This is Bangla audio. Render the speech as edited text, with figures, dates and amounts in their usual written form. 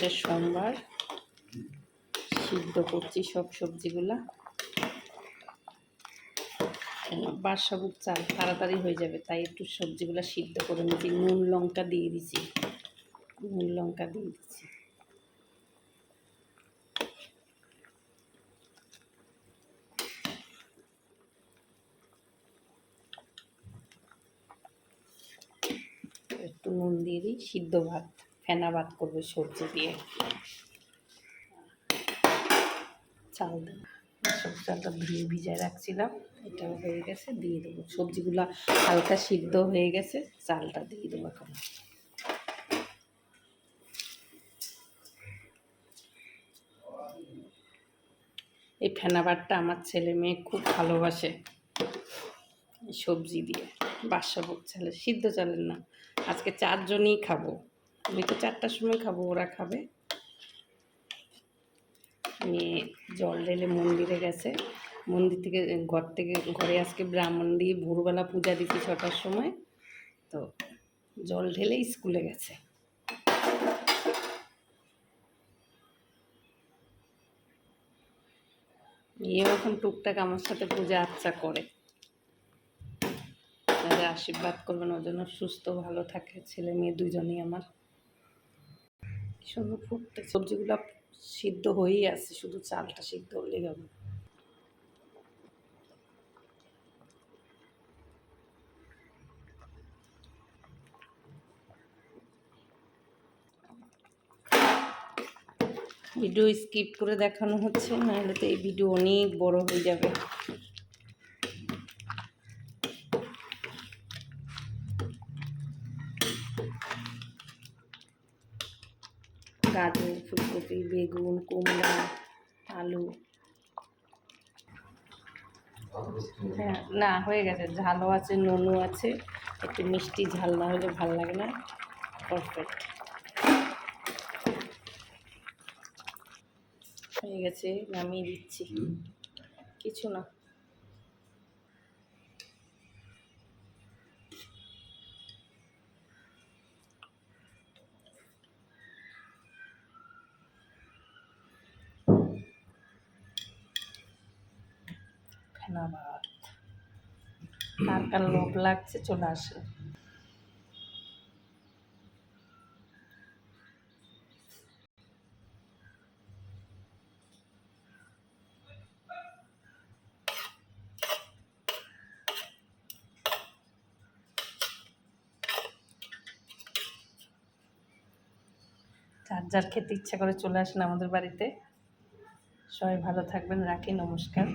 মাসের সোমবার। সিদ্ধ করছি সব সবজিগুলা। বাদশাভোগ চাল তাড়াতাড়ি হয়ে যাবে, তাই একটু সবজিগুলো সিদ্ধ করে নিয়েছি। নুন লঙ্কা দিয়ে দিছি, একটু নুন দিয়ে দিই। সিদ্ধ ভাত, ফেনা ভাত করবে সবজি দিয়ে। চাল দেবো, সব চালটা ধুয়ে ভিজায় রাখছিলাম, এটাও হয়ে গেছে, দিয়ে দেবো। সবজিগুলো হালকা সিদ্ধ হয়ে গেছে, চালটা দিয়ে দেবো এখন। এই ফেনা ভাতটা আমার ছেলে মেয়ে খুব ভালোবাসে, সবজি দিয়ে। বাদশাভোগ চালের, সিদ্ধ চালের না। আজকে 4 জনই খাবো, আমি তো 4টার সময় খাবো, ওরা খাবে। মেয়ে জল ঢেলে মন্দিরে গেছে, মন্দির থেকে ঘরে আজকে ব্রাহ্মণ দিয়ে ভোরবেলা পূজা দিচ্ছি 6টার সময়, তো জল ঢেলে স্কুলে গেছে। মেয়েও এখন টুকটাক আমার সাথে পূজা আর্চা করে। তাদের আশীর্বাদ করবেন, ওর জন্য সুস্থ ভালো থাকে ছেলে মেয়ে দুজনেই আমার। সুন্দর ফুটতে, সবজিগুলো সিদ্ধ হয়েই আছে, শুধু চালটা সিদ্ধ হলেই হবে। ভিডিও স্কিপ করে দেখানো হচ্ছে, নাহলে তো এই ভিডিও অনেক বড় হয়ে যাবে। গাজর, ফুলকপি, বেগুন, কুমড়া, আলু। হ্যাঁ, না হয়ে গেছে, ঝালও আছে, নুনও আছে। একটু মিষ্টি ঝাল না হলে ভালো লাগে না। পারফেক্ট হয়ে গেছে, নামিয়ে দিচ্ছি। কিছু না। ফেনা ভাত, কার কার লোভ লাগছে চলে আসে। যার যার খেতে ইচ্ছা করে চলে আসেন আমাদের বাড়িতে। সবাই ভালো থাকবেন, রাখি, নমস্কার।